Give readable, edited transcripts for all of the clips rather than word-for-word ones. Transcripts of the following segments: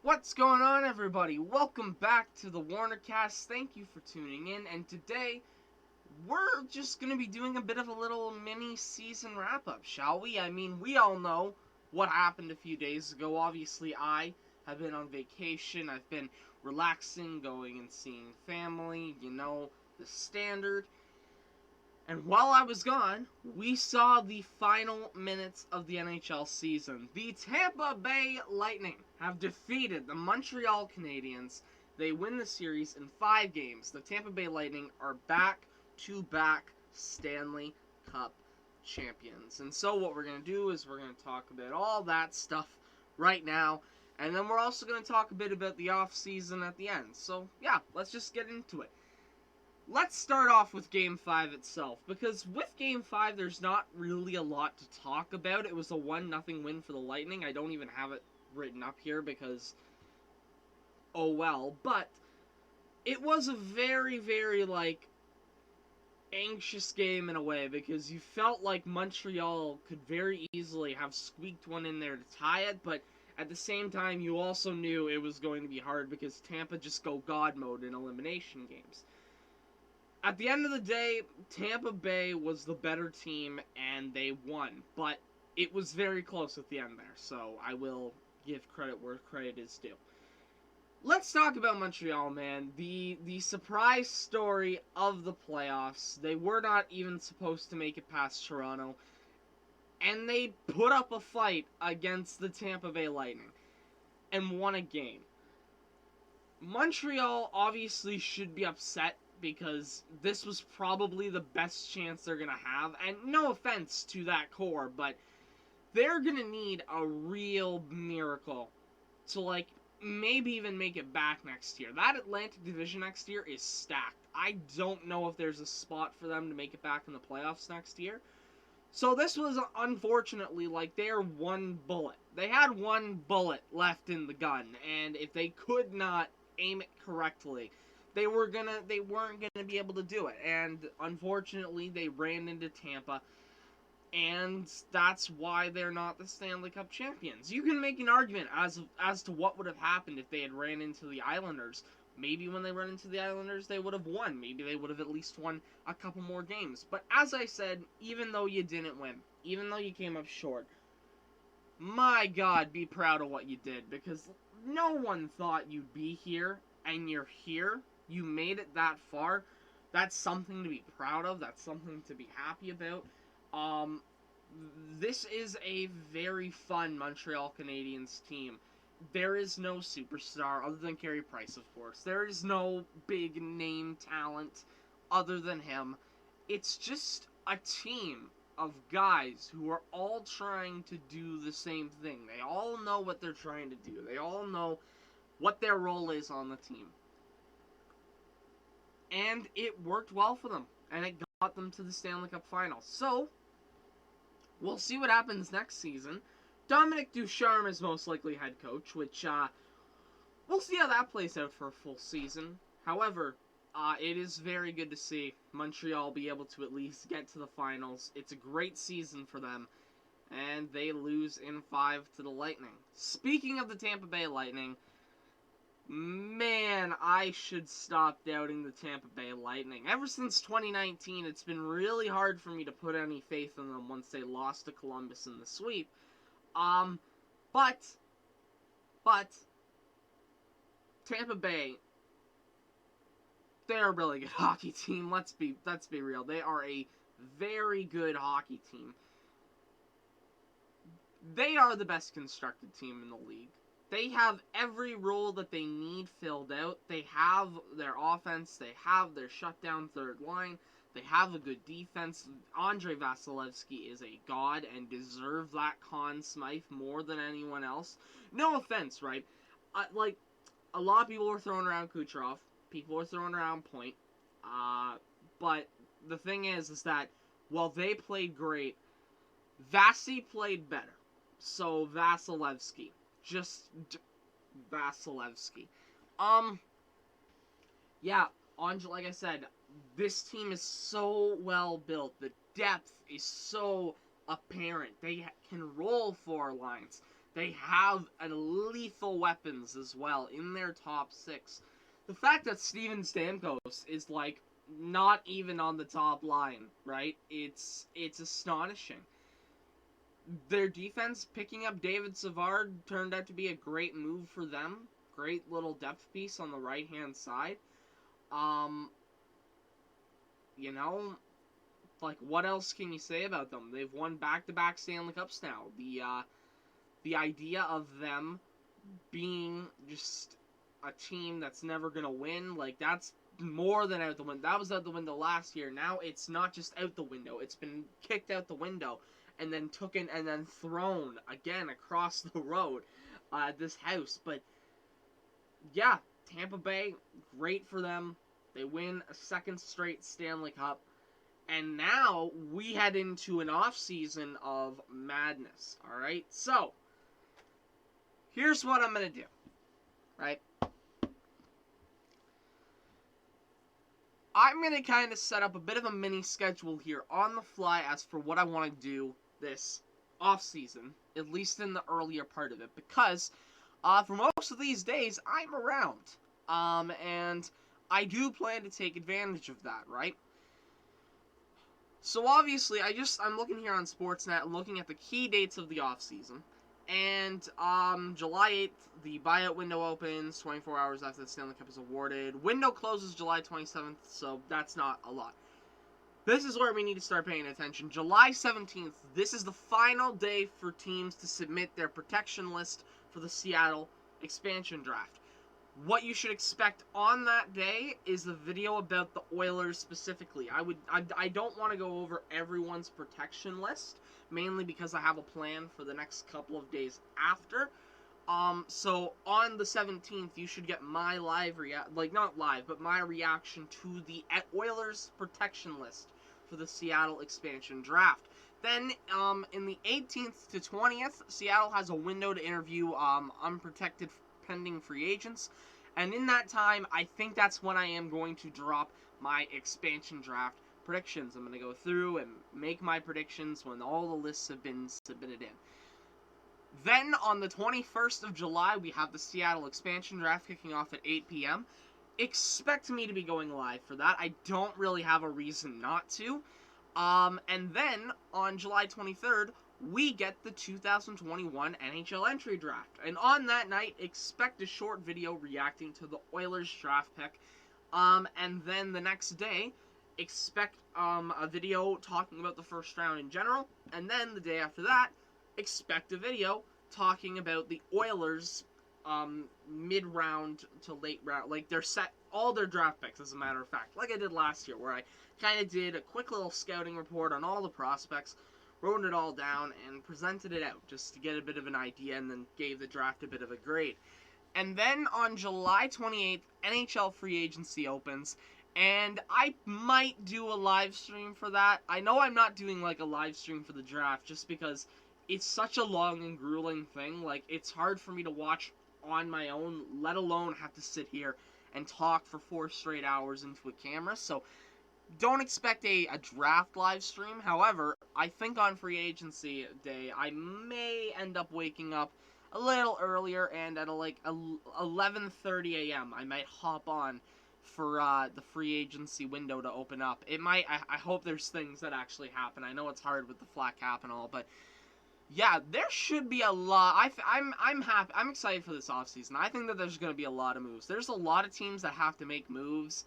What's going on, everybody? Welcome back to the WarnerCast. Thank you for tuning in. And today, we're just going to be doing a bit of a little mini season wrap up, shall we? I mean, we all know what happened a few days ago. Obviously, I have been on vacation. I've been relaxing, going and seeing family, the standard. And while I was gone, we saw the final minutes of the NHL season. The Tampa Bay Lightning have defeated the Montreal Canadiens. They win the series in 5 games. The Tampa Bay Lightning are back-to-back Stanley Cup champions. And so what we're going to do is we're going to talk about all that stuff right now. And then we're also going to talk a bit about the offseason at the end. So, yeah, let's just get into it. Let's start off with Game 5 itself, because with Game 5, there's not really a lot to talk about. It was a 1-0 win for the Lightning. I don't even have it written up here because, oh well. But it was a very, very, anxious game in a way, because you felt like Montreal could very easily have squeaked one in there to tie it, but at the same time, you also knew it was going to be hard because Tampa just go God mode in elimination games. At the end of the day, Tampa Bay was the better team, and they won. But it was very close at the end there, so I will give credit where credit is due. Let's talk about Montreal, man. The surprise story of the playoffs. They were not even supposed to make it past Toronto, and they put up a fight against the Tampa Bay Lightning and won a game. Montreal obviously should be upset, because this was probably the best chance they're going to have. And no offense to that core, but they're going to need a real miracle to, maybe even make it back next year. That Atlantic Division next year is stacked. I don't know if there's a spot for them to make it back in the playoffs next year. So this was, unfortunately, their one bullet. They had one bullet left in the gun, and if they could not aim it correctly, they weren't gonna be able to do it, and unfortunately they ran into Tampa, and that's why they're not the Stanley Cup champions. You can make an argument as to what would have happened if they had ran into the Islanders. Maybe when they ran into the Islanders, they would have won. Maybe they would have at least won a couple more games. But as I said, even though you didn't win, even though you came up short, my God, be proud of what you did, because no one thought you'd be here, and you're here. You made it that far. That's something to be proud of. That's something to be happy about. This is a very fun Montreal Canadiens team. There is no superstar other than Carey Price, of course. There is no big name talent other than him. It's just a team of guys who are all trying to do the same thing. They all know what they're trying to do. They all know what their role is on the team. And it worked well for them. And it got them to the Stanley Cup Finals. So, we'll see what happens next season. Dominic Ducharme is most likely head coach, which, we'll see how that plays out for a full season. However, it is very good to see Montreal be able to at least get to the finals. It's a great season for them. And they lose in 5 to the Lightning. Speaking of the Tampa Bay Lightning, man, I should stop doubting the Tampa Bay Lightning. Ever since 2019, it's been really hard for me to put any faith in them once they lost to Columbus in the sweep. But Tampa Bay, they're a really good hockey team. Let's be real. They are a very good hockey team. They are the best constructed team in the league. They have every role that they need filled out. They have their offense. They have their shutdown third line. They have a good defense. Andrei Vasilevsky is a god and deserves that Conn Smythe more than anyone else. No offense, right? A lot of people were throwing around Kucherov. People were throwing around Point. But the thing is that while they played great, Vasi played better. So Vasilevsky. Just Vasilevsky. Yeah, like I said, this team is so well built. The depth is so apparent. They can roll 4 lines. They have lethal weapons as well in their top 6. The fact that Steven Stamkos is, like, not even on the top line, right? It's astonishing. Their defense, picking up David Savard, turned out to be a great move for them. Great little depth piece on the right-hand side. You know, like, what else can you say about them? They've won back-to-back Stanley Cups now. The idea of them being just a team that's never gonna win, like, that's more than out the window. That was out the window last year. Now it's not just out the window. It's been kicked out the window and then taken and then thrown again across the road at this house. But yeah, Tampa Bay, great for them. They win a second straight Stanley Cup. And now we head into an off-season of madness, all right? So, here's what I'm going to do, right? I'm going to kind of set up a bit of a mini schedule here on the fly as for what I want to do this off-season, at least in the earlier part of it, because for most of these days, I'm around. And I do plan to take advantage of that, right? So obviously, I'm looking here on Sportsnet, looking at the key dates of the offseason. And July 8th, the buyout window opens, 24 hours after the Stanley Cup is awarded. Window closes July 27th, so that's not a lot. This is where we need to start paying attention. July 17th, this is the final day for teams to submit their protection list for the Seattle expansion draft. What you should expect on that day is the video about the Oilers specifically. I don't want to go over everyone's protection list, mainly because I have a plan for the next couple of days after. So on the 17th, you should get my my reaction to the Oilers protection list for the Seattle expansion draft. Then, in the 18th to 20th, Seattle has a window to interview unprotected pending free agents. And in that time, I think that's when I am going to drop my expansion draft predictions. I'm going to go through and make my predictions when all the lists have been submitted in. Then, on the 21st of July, we have the Seattle expansion draft kicking off at 8 p.m. Expect me to be going live for that. I don't really have a reason not to. And then, on July 23rd, we get the 2021 NHL entry draft. And on that night, expect a short video reacting to the Oilers draft pick. And then the next day, expect a video talking about the first round in general. And then the day after that, expect a video talking about the Oilers mid-round to late round. Like, they're set all their draft picks, as a matter of fact. Like I did last year, where I kind of did a quick little scouting report on all the prospects, wrote it all down, and presented it out just to get a bit of an idea, and then gave the draft a bit of a grade. And then on July 28th, NHL free agency opens, and I might do a live stream for that. I know I'm not doing, like, a live stream for the draft, just because it's such a long and grueling thing. Like, it's hard for me to watch on my own, let alone have to sit here and talk for 4 straight hours into a camera, so don't expect a draft live stream. However, I think on free agency day, I may end up waking up a little earlier, and at 11:30 a.m. I might hop on for the free agency window to open up. It might. I hope there's things that actually happen. I know it's hard with the flat cap and all, but yeah, there should be a lot. I'm happy. I'm excited for this offseason. I think that there's going to be a lot of moves. There's a lot of teams that have to make moves.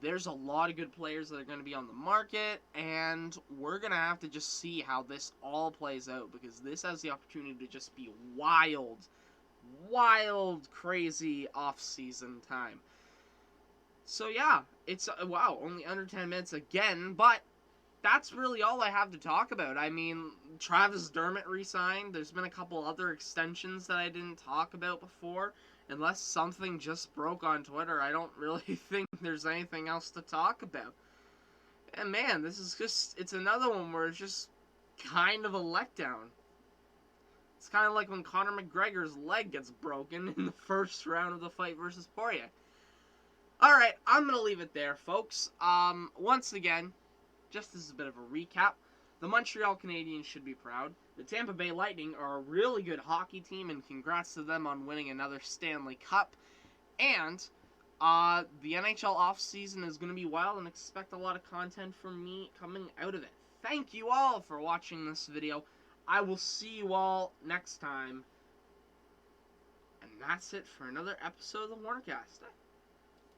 There's a lot of good players that are going to be on the market, and we're going to have to just see how this all plays out, because this has the opportunity to just be wild, crazy off-season time. So yeah, it's, wow, only under 10 minutes again, but that's really all I have to talk about. I mean, Travis Dermott re-signed. There's been a couple other extensions that I didn't talk about before. Unless something just broke on Twitter, I don't really think there's anything else to talk about. And man, this is just, it's another one where it's just kind of a letdown. It's kind of like when Conor McGregor's leg gets broken in the first round of the fight versus Poirier. Alright, I'm going to leave it there, folks. Once again, just as a bit of a recap, The Montreal Canadiens should be proud. The Tampa Bay Lightning are a really good hockey team, and congrats to them on winning another Stanley Cup. And the NHL offseason is going to be wild, and expect a lot of content from me coming out of it. Thank you all for watching this video. I will see you all next time. And that's it for another episode of the WarnerCast.